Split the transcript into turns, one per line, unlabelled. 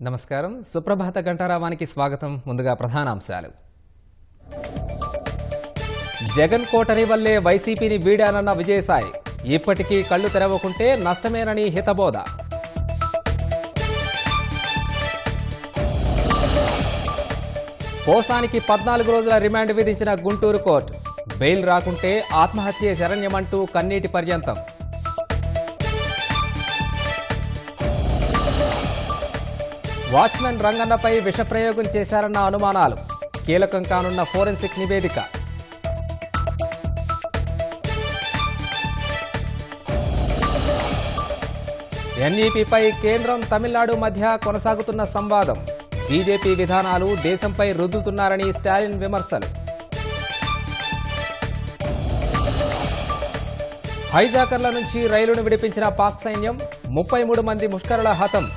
నమస్కారం. సుప్రభాత గంటారావానికి స్వాగతం. ముందుగా ప్రధానాంశాలు. జగన్ కోటరీ వల్లే వైసీపీని వీడానన్న విజయసాయి. ఇప్పటికీ కళ్లు తెరవకుంటే నష్టమేనని హితబోధ. పోసానికి 14 రోజుల రిమాండ్ విధించిన గుంటూరు కోర్టు. బెయిల్ రాకుంటే ఆత్మహత్యే శరణ్యమంటూ కన్నీటి పర్యంతం. వాచ్మెన్ రంగన్నపై విషప్రయోగం చేశారన్న అనుమానాలు. కీలకం కానున్న ఫోరెన్సిక్ నివేదిక. ఎన్ఈపీపై కేంద్రం తమిళనాడు మధ్య కొనసాగుతున్న సంవాదం. బీజేపీ విధానాలు దేశంపై రుద్దుతున్నారని స్టాలిన్ విమర్శలు. హైజాకర్ల నుంచి రైలును విడిపించిన పాక్ సైన్యం. 33 మంది ముష్కరుల హతం.